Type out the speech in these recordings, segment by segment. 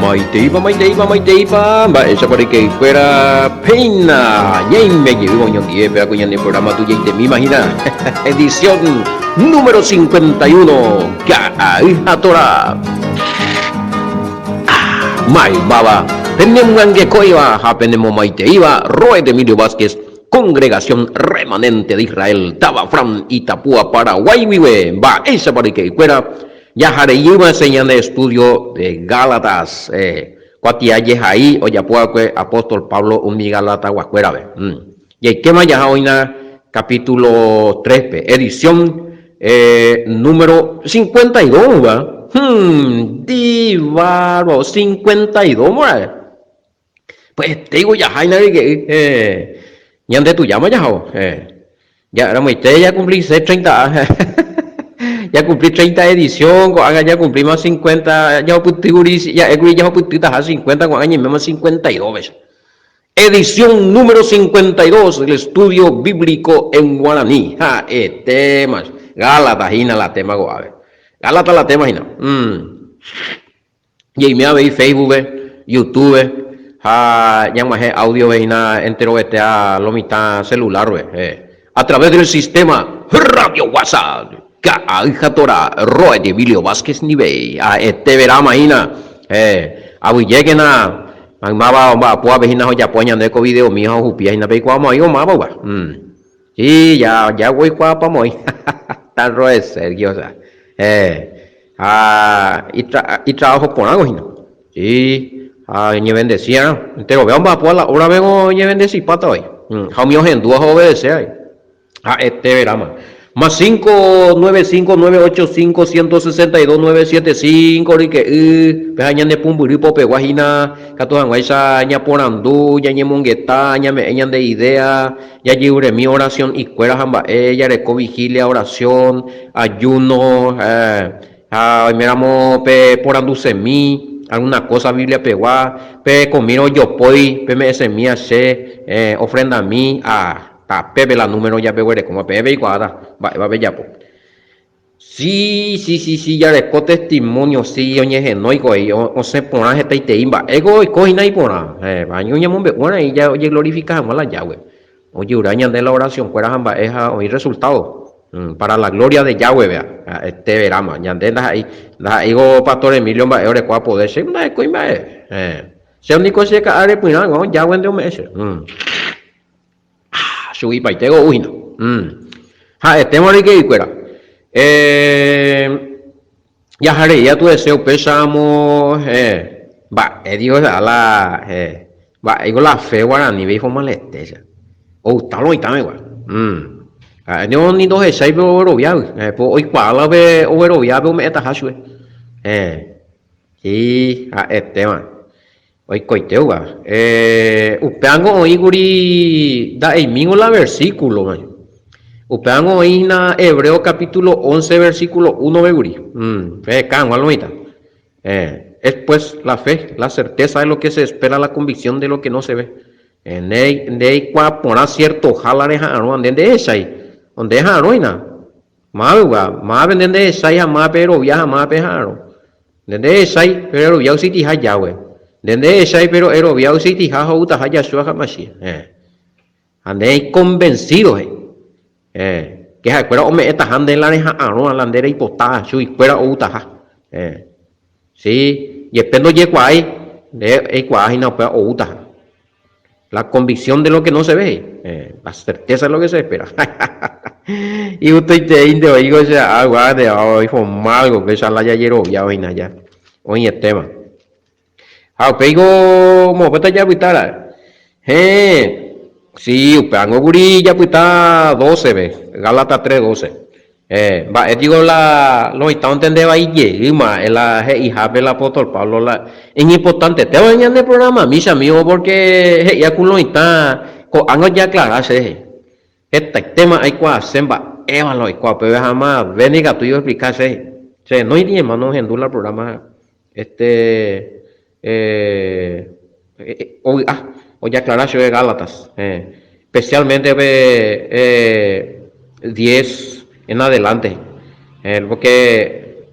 Maiteipa, esa por que fuera pena. Y me llevo yo aquí, pero con el programa tuyo y te me imagina. Edición número 51. Hija Torah. Mai Baba. Tenemos que coiba, tenemos Maiteiba, Roe de Emilio Vázquez. Congregación Remanente de Israel, Tabafram, Itapúa, Paraguay, vive. Va, esa por que fuera. Ya Jareíba enseñando estudio de Gálatas. Cuatiayes ahí, o ya puedo que apóstol Pablo un Gálatas guacuera. Y hay que más ya hoy capítulo 3, edición número 52, ¿va? Divaro, 52, ¿va? Pues te digo ya, Jaina, que ya de tu llama ya, ya era muy ya cumplí 30. Ya cumplí 30 edición, ya cumplí más 50, ya ya 50 con años más 52 veces. Edición número 52 del estudio bíblico en guaraní. Temas. Gálatas, la tema goave. Gálatas la tema, Y ahí me veis Facebook, YouTube, ya más audio, entero, a lo mitad celular, a través del sistema Radio WhatsApp. Hija Torah, Roe de Emilio Vázquez Nivey, verá, imagina, lleguen maba, pues, vecina, ya poñan de video, mi hijo, jupia, y na ve cuamo, yo, maba, sí, ya voy cuapa, muy, tan Roe, Sergio, o sea, y trabajo por algo, ¿no? Sí, ni bendecía, entero, vean, va, pues, ahora vengo, ni bendecí, pata, hoy, jamio, en dos obedecer, verá, más 595985162 que peñan de pumburipo peguajina catuan guaisa ña porandu ya ñemongueta ña me de idea ya lliure mi oración y cuera jamba ella reco vigilia oración ayuno miramos pe porandu semí alguna cosa Biblia pegua pe comiro yo poi pe me semía se ofrenda a mí pepe la número ya peguere como pepe y cuadra va ya po. Sí, ya le testimonio, sí, oye, no y o se pone este te imba, ego y coge y pona, baño ya mombe, bueno, y ya oye glorificamos la Yahweh. Oye, uraña de la oración, fuera jamba, es hoy resultado, para la gloria de Yahweh, vea, verama, ya de ahí, digo, pastor Emilio, va, ahora cuál poder ser, una coima, se único se que are puina, no, Yahweh de un mes, subí para tego, uy, no, estemos aquí y fuera. Ya haré, ya tu deseo pesamos, Dios a la, digo la fe guaraní, ve forma lesteza. Talo y también, no ni dos seis pero robiado, hoy cuál ve o robiado me está hasue. Sí, tema. Hoy coiteo, upeango hoy guri, da el mismo la versículo, man. Upean hoy en Hebreo capítulo 11 versículo 1 beguri. Es pues la fe, la certeza de lo que se espera, la convicción de lo que no se ve. De cuá pona cierto jalare jaro de esa donde jaro ina. Más venden de esa jamás pero viaja más pejaro. De esa pero viaja si tija Yahweh. De esa pero viaja si tija jauta haya su jamashi. Ande convencido, que es fuera o me esta hande la reja no la bandera hipotada su y fuera o utaja sí y espero llegó ahí de cuaje no puede o utaja la convicción de lo que no se ve la certeza de lo que se espera y usted te inde oigo ese agua de hoy fue algo que esa la ya ayer ya hoy na ya hoy el tema pego mo pata ya vitara sí, upeango guri ya pues está 12 ve, Gálatas 3:12. Digo lo está entendiendo ahí llegima, la hija del apóstol Pablo es importante, te voy a añadir el programa, mis amigos, porque ya con lo está, con ya aclararse, este tema hay que hacer, lo hay que pero jamás, veniga tú y yo explicarse, no hay ni hermano en el programa, hoy aclaración de Gálatas, especialmente 10 en adelante, porque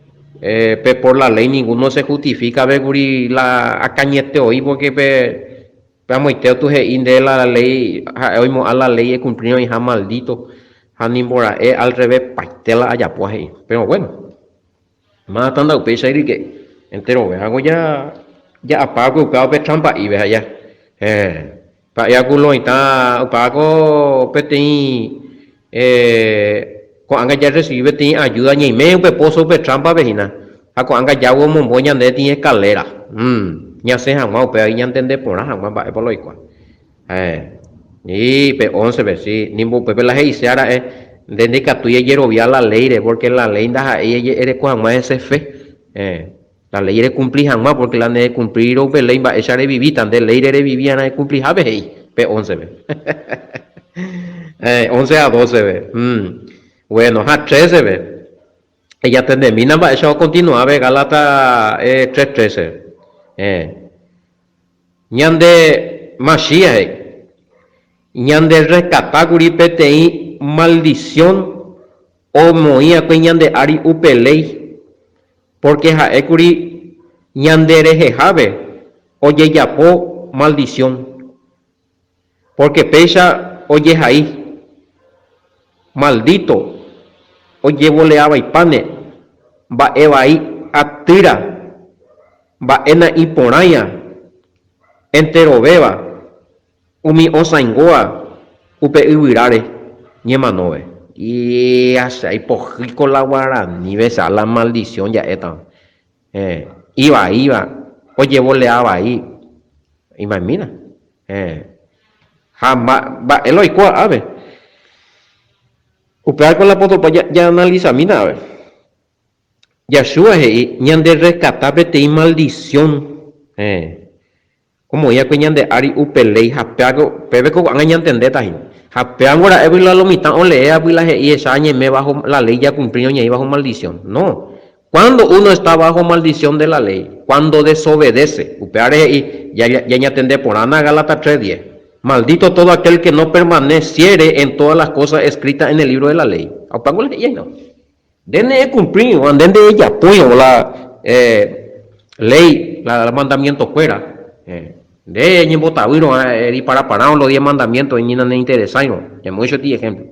pe por la ley ninguno se justifica ve guri la acañete hoy porque pe amoiteo tu de la ley hoy a la ley he cumplido hija maldito animbora al revés paitela allá pues ahí pero bueno más tanda upesa y que entero ve hago ya apago upeo pe trampa y ve allá pa ya culo está pago peti con anga ya recibe tiene ayuda ni me pe pozo pe trampa vejina a con anga ya wo momboña de tiene escalera ya se jamás pe ahí ya entender por nada jamás va por lo igual y pe 11 ve sí ni mo pe la hei se ara desde que tú ya vía la ley porque la ley da ella eres con más ese fe la ley eres cumplir jamás porque la de cumplir o ley va echar de vivir tan de ley eres vivía na de cumplir a ve pe 11 ve 11 a 12 ve bueno a 13 ve ella te termina va eso continúa ve Galata 3:13 ñande Mashiach ñande rescatar guri PTI maldición o moía peñan de ari upelei porque jaekuri ñandere jejave oye yapo maldición porque pecha oye ahí maldito oye boleaba y pane va eva ahí atira va ena y poraya entero beba umi osaingoa upe ibirare ñemanove y hasta ahí pojico la guaraní besa la maldición ya eta iba oye boleaba ahí imagina jamás va eloi cuá ave upe con la foto ya analiza mina a ver Yashua ñande rescatabe te maldición como ya que ñande ari upelei japeago pebe ko anga entender tahin japeango la evila lo mitad o le evila y esa me bajo la ley ya cumplió y bajo maldición no cuando uno está bajo maldición de la ley cuando desobedece upeare y ya entender por Ana Gálatas 3:10 maldito todo aquel que no permaneciere en todas las cosas escritas en el libro de la ley apago le no dene cumplir anden de ella apoyo la ley la mandamiento fuera de ñe botaviro y para los 10 mandamientos y no interesa no ya mucho ti ejemplo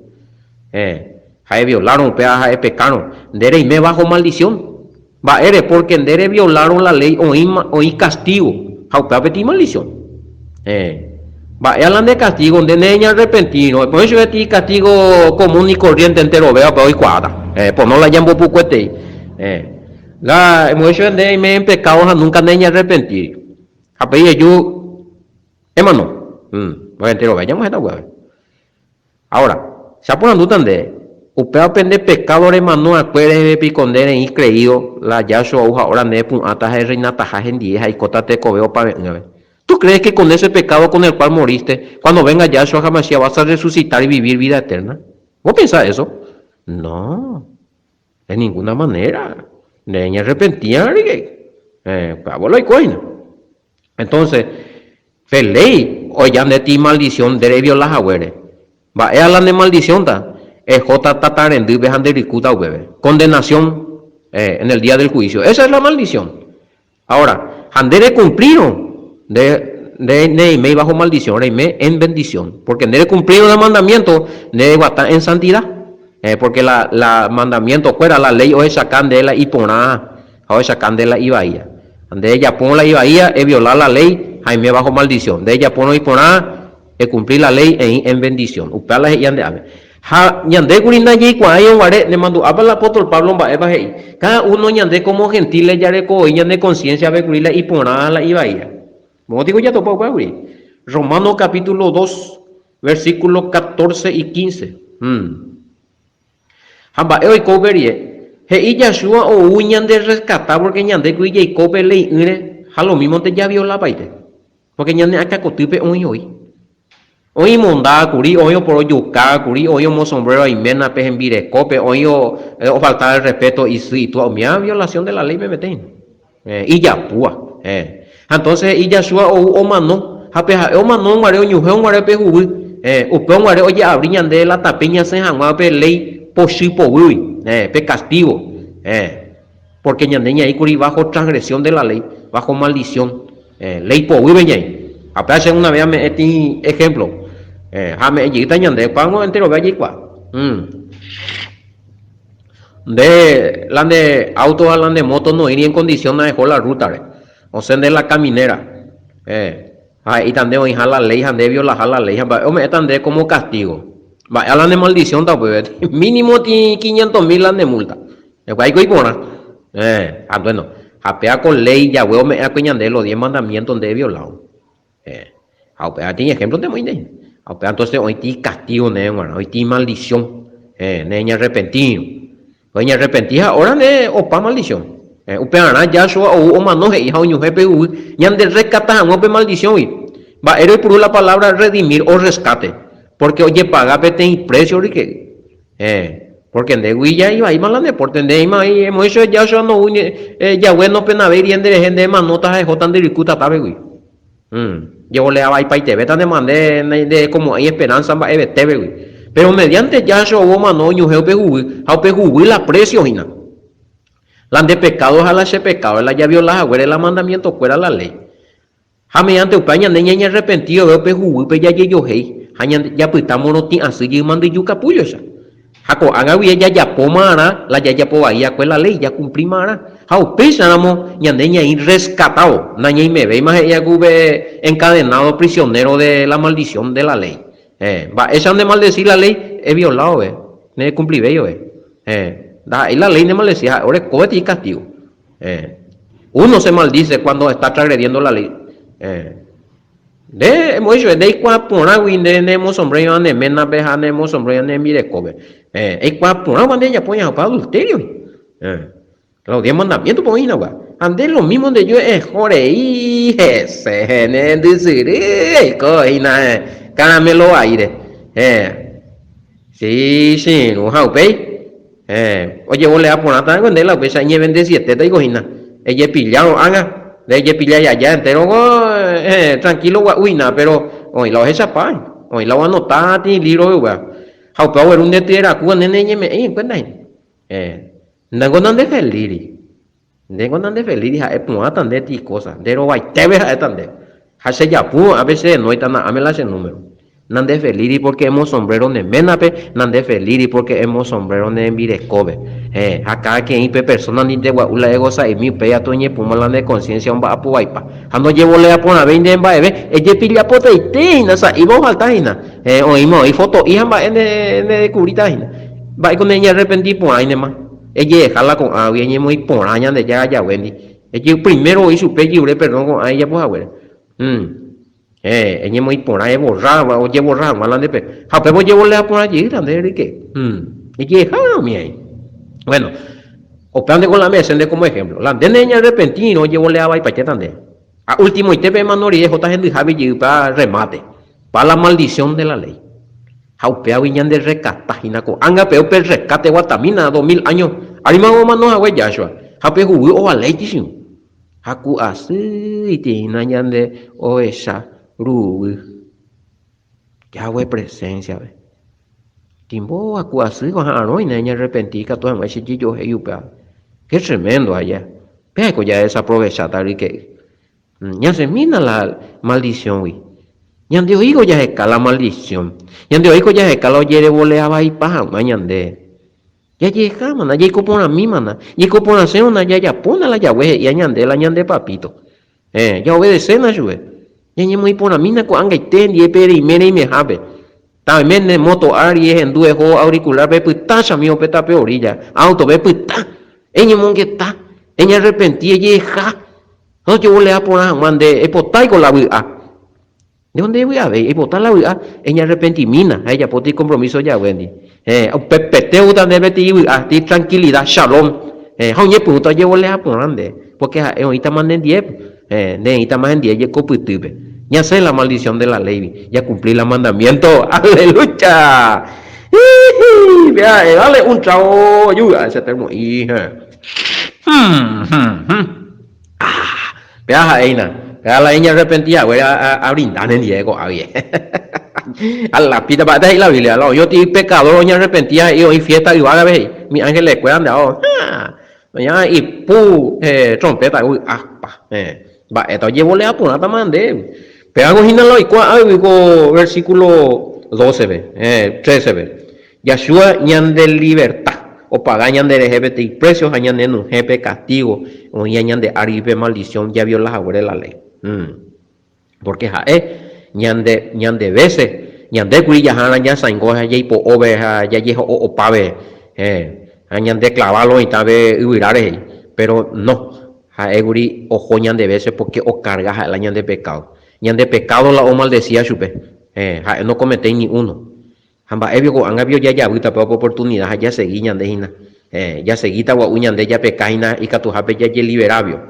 hay violaron peaja pecaron dere y me bajo maldición va eres porque dere violaron la ley oí castigo jauta peti maldición va hablan de castigo donde niña arrepentido por eso es castigo común y corriente entero vea pero hoy cuadra pues no la llamo pucuete la mucho de me en pecado nunca niña arrepentir a pedir yo hermano voy entero vayamos a esta hueá ahora se apuran dudan de upea aprende pecado hermano acuerde picondere y creído la yaso ahora ne pun ataje reina taja en 10 y cotate cobeo para ¿tú crees que con ese pecado con el cual moriste cuando venga Yahshua Hamashiach vas a resucitar y vivir vida eterna? ¿Vos pensás eso? No, de ninguna manera. De arrepentir entonces ley o ya de ti maldición de violar a va a hablar de maldición ta j tataren de bejanderikuta bebé condenación en el día del juicio esa es la maldición ahora andere cumplieron de me bajo maldición me en bendición porque de cumplir el mandamiento de estar en santidad porque la mandamiento fuera la ley o esa candela y poná o esa candela y bahía de ella pon la ibaía es violar la ley Jaime bajo maldición de ella pon y poná es cumplir la ley en bendición upala y ande ñande gurinda y cuando guare le mandó a la apóstol Pablo cada uno ñande como gentiles ya de ñande conciencia ve curila y poná la ibaía como digo ya topo Romanos capítulo 2 versículos 14 y 15 hamba hoy coberie y Yahshua o uñan de rescatar porque ñande que y cobe ley a lo mismo te ya vio la baile porque ñande acá cotipe hoy monda curi hoy por yuca curi hoy mo sombrero y mena pe en cope hoy o faltar el respeto y si tu mía violación de la ley me meten y ya púa entonces y Yahshua o mano hape o mano guare ñuje guare pe hubi upon guare oye abriñan de la tapiña se jangua pe ley poshipo pe castigo porque ñandeña ahí curi bajo transgresión de la ley, bajo maldición, ley po vive ñay. Apenas una vez me este ejemplo, jame yita ñande pango entero ve allí cua. De la de auto a la de moto no iría en condición de dejar la ruta, o sea de la caminera, ahí también hoy la ley, ande violar la ley, o me están de como castigo. Va, hablan de maldición, pues, mínimo 500,000 de multa. Hay que ir bueno, apea con ley, ya huevo me acuñan de los 10 mandamientos de violado. Apea tiene ejemplo de muy bien. Apea entonces hoy tiene castigo, hoy tiene maldición, neña arrepentido. Hoy arrepentida, ahora ne opa maldición. Upeana ya so o manoje hija o jefe ñan de rescatar no pe maldición. Va, héroe por la palabra redimir o rescate. Porque oye, paga pete y precio, porque en de guilla iba a ir mal en deporte, de ima y hemos hecho ya no ya bueno pena ver y en de gente más notas de jotan de ricuta tabe güey. Yo le daba y pa y te vetan de mandé de como hay esperanza va tebe güey. Pero mediante ya so hubo mano yo pe la precio hina. La de pecados a la se pecado, la ya vio la agüera la mandamiento fuera la ley. Mediante upaña de ña arrepentido veo pe pe ya yo hey. Ya pues estamos no tiene así y mande yuca puyo esa. Jaco haga bien ya pomara la ya po ahí con la ley ya cumplimara. Jao pensamos ñandeña ir rescatado, naña y me ve más ella gube encadenado prisionero de la maldición de la ley. Va esa de maldecir la ley es violado ne cumplí bello da y la ley de maldecir ahora es cohete y castigo. Uno se maldice cuando está transgrediendo la ley. De hemos hecho de cua pona win de nemo sombrero ne mena beja nemo sombrero ne mire cobe cua pona cuando ella pone para adulterio los 10 mandamientos por ina gua ande lo mismo de yo es jore y se ne decir coina caramelo aire sí no how pay oye vos le a poner tan cuando la pesa ñe vende 7 te digo ina ella pillaron haga de ella pilla ya entero tranquilo uina pero hoy la esa pa hoy la no ta ti libro va how power un de tierra cu nene me cuenta nango nan de feliz nango nan de feliz ha pon tan de ti cosa de ro vai te ve tan de ha se ya pu a veces no está na amela ese número nan de feliz porque hemos sombrero de menape nan de feliz porque hemos sombrero de mirescobe acá que hay personas ni de guaula ego sa y mi pe a toñe pumala de conciencia un va a puaipa ando llevo le a poner 20 en baebe ella pilla pota y tina sa y vos faltaina oímos y foto y amba en de cubrita va con ella arrepentí por ahí más ella dejarla con agua y muy por aña de ya Wendy ella primero hizo pe libre perdón con ella pues abuela ella muy por ahí borraba o llevo borraba la de pe ja pero llevo le a por allí grande que ella dejaron mi ahí. Bueno, optando con la mesa de como ejemplo, la de niña repentino llevo le a y pa' tande. A último y te ve manoría jota gente javi y para remate, para la maldición de la ley. Jaupea viñan de rescata ko anga peo per rescate guatamina 2000 años. Arima o mano a yashua. Jape jugu o a ley tisin. Haku así tina ñande o esa rubi. Ya we presencia ve. Timbo aku así con Hanoi niña arrepentica todo en ese chillo heyupa. Qué tremendo allá. Pero ya es aprovechada que ya se mina la maldición güey. Ya de oigo ya es la maldición. Ya de oigo ya es lo yere voleaba y paja mañande. Ya llega mana, ya copona mi mana. Ya copona se una ya pona la ya güey y ñande papito. Ya obedece na jue. Ya muy pona mina ko anga ten y pere y mene y me habe. También de moto Aries en duejo auricular ve puta chamio peta peorilla auto ve puta ella mongueta ella arrepentía yeja no yo le a poner mande epotai con la vida de dónde voy a ver epotar la vida ella arrepentimina ella por ti compromiso ya Wendy pepeteo también vete a ti tranquilidad shalom oye puta yo le a poner porque ahorita manden 10 necesita más en 10 y coputibe. Ya sé la maldición de la ley, ya cumplí el mandamiento, aleluya. Vea, dale un chao, ayuda ese termo, hija. Vea, Aina, vea la niña arrepentida, voy a brindar en Diego, a bien. A la pita para ahí la Biblia, yo estoy pecador, niña arrepentida, y hoy fiesta y va a ver, mi ángel le cuidan de ahora. ya y pu trompeta uy aspa va esto llevo le apunata mande pero algo hinalo y algo versículo 12 ve 13 ve Yahshua ñan de libertad o pagañan de LGBT precios añan de un jefe castigo o ñan de aribe maldición ya vio las aguas de la ley porque ñan de veces ñan de gui ya han ya sango ya y po oveja ya yeho o pave añan de clavarlo y tabe huirare pero no eguri ojo ñan de veces porque o carga la ñan de pecado la o maldecía chupe no cometéis ni uno hamba ebio anga bio ya buta por oportunidad ya seguí ñan de hina ya seguí ta uñan de ya pecaina y catujape ya liberabio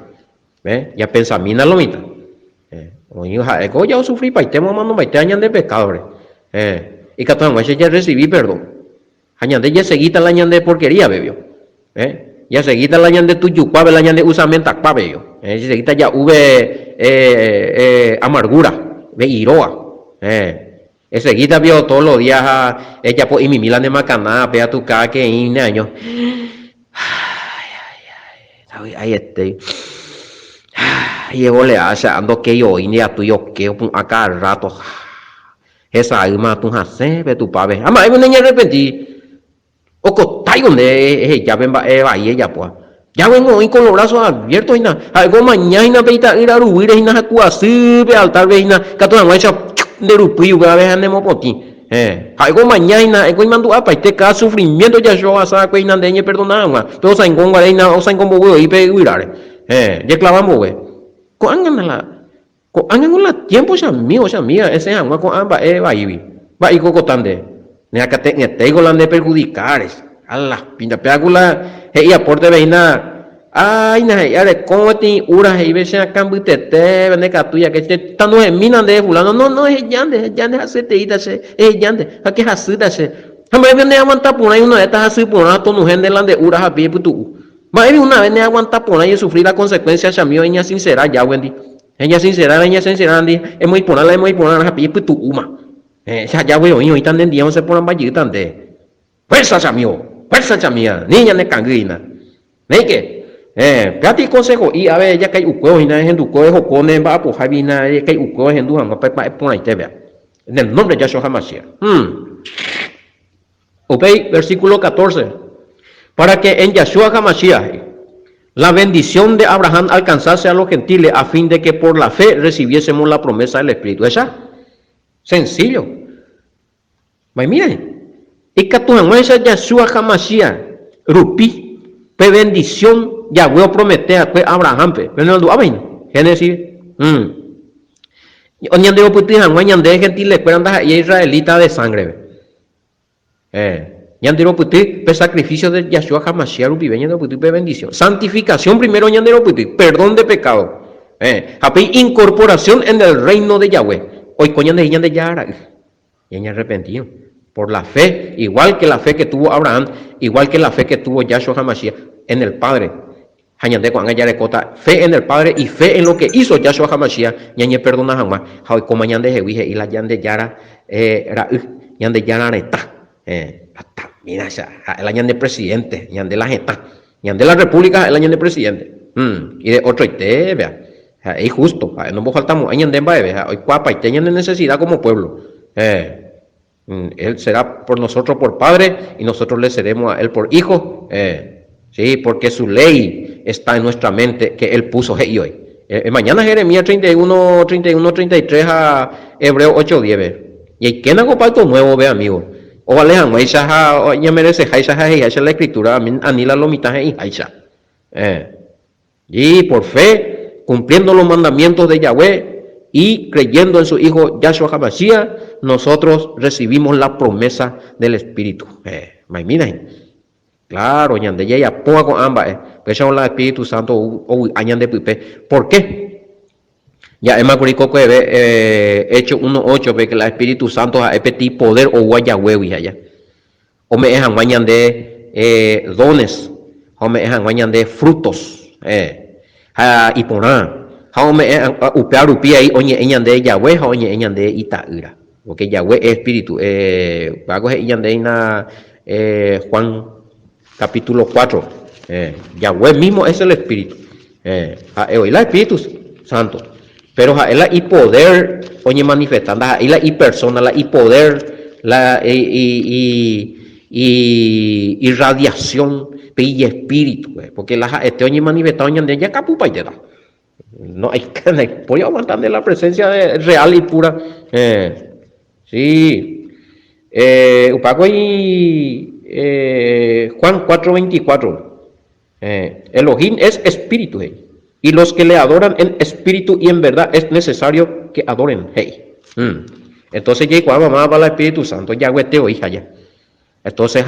ya pensamina lo mita oño ego ya sufrí paitemo mano maite añan de pecado y catujape ya recibí perdón añan de ya seguí ta la ñan de porquería bebio ya seguita la ñan de tuyupa la ñan de usamenta pa bebio seguita ya amargura ve iroa seguita vio todos los días ella pues y mi milan de macaná vea tu cara que in año ay llevo le hace ando que yo y a tu yo que acá rato esa alma tu hace ve tu pave ama hay una niña arrepentí o cotai donde ya ven va y ella pues ya vengo hoy con los brazos abiertos y nada algo mañana peita ir a ruir y nada así ve altar ve y nada que toda noche de rupiu que a veces andemos por ti algo mañana algo mando a paite cada sufrimiento ya yo a saber que nada de perdonar más pero saben con guarena o saben con bobo y pe huirar ya clavamos güey con la tiempo ya mío ese agua con amba va y cocotande ne acá te golande perjudicares a las pinta peagula y aporte veina ay na ya de cómo te ura y veces acá mbutete vende catuya que te tando en mina de fulano no es yande hace te ida se es yande a que hasuda se hambre vende aguanta por ahí una de estas así por una tonu gente lande ura a pie putu más una vez ne aguanta por ahí sufrir la consecuencia chamio ella sincera ya wendy ella sincera andi es muy ponerla a pie putu uma ya veo y tan día no se ponen vallir tan de fuerza chamia niña ne canguina ne que pati consejo y a ver ya que hay uco y nada en tu cojo pone va por javina que hay uco en tu hanga para poner te vea en el nombre de Yahshua Hamashiach Obey versículo 14 para que en Yahshua Hamashiach la bendición de Abraham alcanzase a los gentiles a fin de que por la fe recibiésemos la promesa del Espíritu. Esa sencillo. Miren, y que tu esa Yahshua Hamashiach rupi pe bendición Yahweh promete a Abraham pe pero no aben Génesis oñande oputi de gentiles esperando y israelita de sangre ñandero puti pe sacrificio de Yahshua Hamashiach rupi ñandero puti pe bendición santificación primero ñandero puti perdón de pecado hapi incorporación en el reino de Yahweh hoy coñande ñande yara y arrepentido por la fe, igual que la fe que tuvo Abraham, igual que la fe que tuvo Yahshua Hamashiach en el Padre. Fe en el Padre y fe en lo que hizo Yahshua Hamashiach, ñañe perdona jamás. Hoy como ñande jewije y la ñande yara ñande yara neta. Mira, la ñande presidente, ñande la jeta, ñande la república, el ñande presidente. Y de otro ite, vea. Es justo, no nos faltamos, ñande en vea. Hoy cuapa y te ñande necesidad como pueblo. Él será por nosotros por padre y nosotros le seremos a él por hijo. Sí, porque su ley está en nuestra mente que él puso hoy. Mañana Jeremías 31, 33 a Hebreo 8, 10. Y hay que hago pacto nuevo, ve amigo. O alejan, ya merece esa la escritura, anila lo mitaje y haisha. Y por fe, cumpliendo los mandamientos de Yahweh y creyendo en su hijo Yahshua Hamashiach, nosotros recibimos la promesa del Espíritu. Miren, claro, ñande ya ponga con ambas, pero la Espíritu Santo o añade pipe. ¿Por qué? Ya es más curioso que Hechos 1:8 ve que el Espíritu Santo es petit poder o guayahue y allá. O me dejan de dones, o me dejan de frutos, y por nada. Jaume upea rupia ahí oñe eñande Yahweh oñe eñande itaira porque Yahweh es espíritu pago eñande ina Juan capítulo 4 Yahweh mismo es el Espíritu. Hoy el Espíritu Santo. Pero la y poder, oye, manifestando, y la y persona, la y poder, la y radiación, y espíritu, porque la este oye manifestando ya capupa y da. No hay que voy a aguantar de la presencia real y pura. Sí. Upaco y Juan 4:24. Elohim es espíritu, y los que le adoran en espíritu y en verdad es necesario que adoren. Entonces ya cuando mamá va el Espíritu Santo, ya hueteo hija ya. Entonces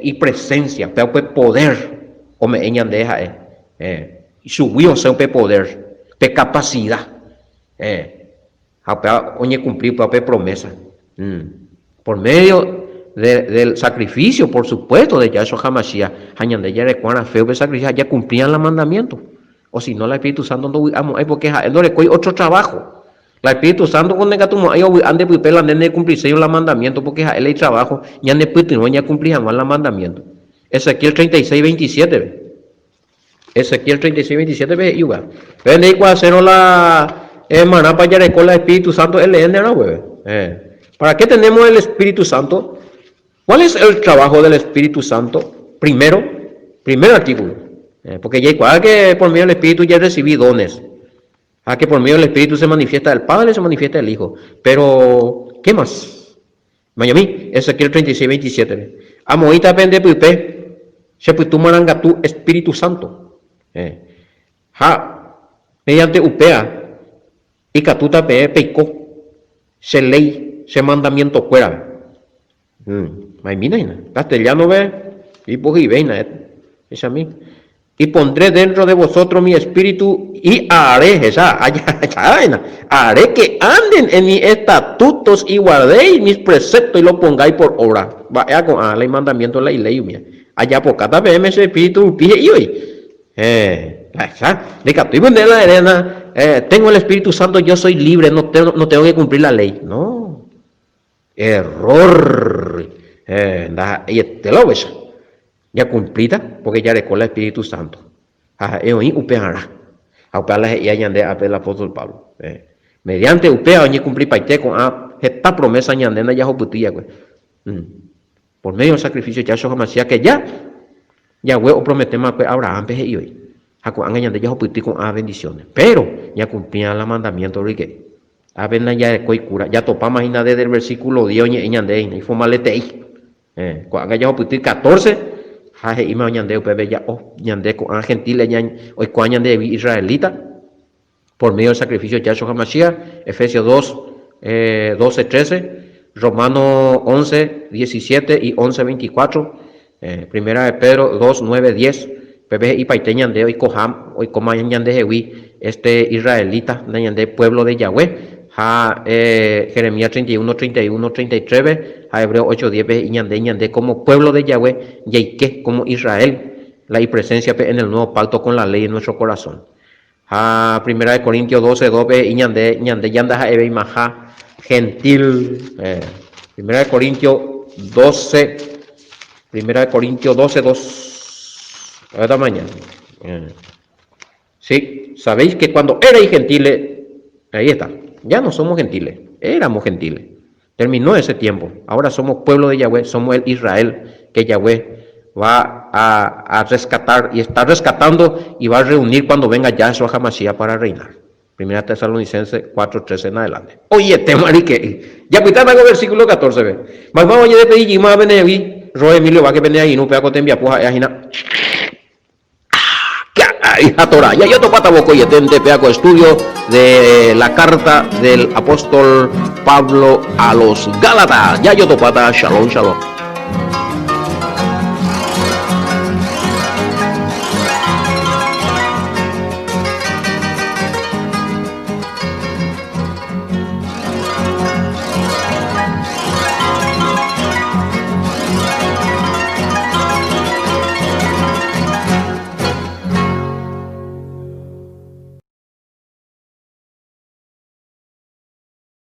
y presencia, poder, o me eñan deja y subió sea poder, capacidad, oye cumplir promesa, por medio del sacrificio, por supuesto, de Yahshua HaMashiach, ya recuerdan feo sacrificio, ya cumplían los mandamientos. O si no, el Espíritu Santo no porque él no recuerda otro trabajo. El Espíritu Santo con negatumo ande pipela de cumplir los mandamientos, porque él hay trabajo, ya ne no ya cumplían los mandamientos. Ezequiel 36:27. Ezequiel 36:27 ve igual. Ven de igual hacer la maná para ya con el Espíritu Santo él le no ¿Para qué tenemos el Espíritu Santo? ¿Cuál es el trabajo del Espíritu Santo? Primer artículo. Porque ya igual que por medio del Espíritu ya recibí dones. Que por medio del Espíritu se manifiesta el Padre, se manifiesta el Hijo. Pero, ¿qué más? Miami, Ezequiel 36:27. Amoita pende puipe, se puitu marangatu Espíritu Santo. Mediante upea, y catuta pe peico, se ley, se mandamiento fuera. Castellano ve, y pues y veina, es a mí. Y pondré dentro de vosotros mi espíritu y haré que anden en mis estatutos y guardéis mis preceptos y los pongáis por obra. Vaya con el mandamiento de la ley mía. Allá por cada vez ese espíritu pide y hoy. De captivo de la arena, tengo el Espíritu Santo, yo soy libre, no tengo que cumplir la ley. No. Error. Y te lo ves. Ya cumplida, porque ya recuerda el Espíritu Santo. Upeará. Y añade a el apóstol Pablo. Mediante upea, oye cumplir paite con esta promesa añandena ya joputilla, por medio del sacrificio de Yahshua HaMashiach, que ya o prometemos a Abraham, y hoy. Añade ya joputí con bendiciones. Pero ya cumplían los mandamientos, Rique. Ya de cura. Ya topamos ahí desde el versículo 10, y fue malete ahí. Cuando ya joputí 14. Ima ñande upebe ya ñande con gentiles hoy con ñande israelita por medio del sacrificio de Yahshua HaMashiach. Efesios 2:12-13, Romanos 11:17 y 11:24, Primera de Pedro 2:9-10. Pebe y paite ñande hoy cojam hoy coma ñande jewi israelita ñande pueblo de Yahweh. Jeremías 31:31-33, Hebreos 8:10, y ñande como pueblo de Yahweh, Yeique como Israel, la presencia en el nuevo pacto con la ley en nuestro corazón. Primera de Corintios 12:2, y ñande yanda ebe maja gentil. Primera de Corintios 12:2. Esta mañana. Sí, sabéis que cuando erais gentiles, ahí está. Ya no somos gentiles, éramos gentiles. Terminó ese tiempo. Ahora somos pueblo de Yahweh, somos el Israel que Yahweh va a rescatar y está rescatando y va a reunir cuando venga Yahshua HaMashiach para reinar. Primera Tesalonicenses 4:13 en adelante. Oye, te marique. Ya cuitan algo versículo 14. Vamos oye de pedir y más venir Roe Emilio va que venir ahí no pega te envía puja ajina. Ya yo topata boco y atente peaco estudio de la carta del apóstol Pablo a los Gálatas. Ya yo topata, shalom, shalom.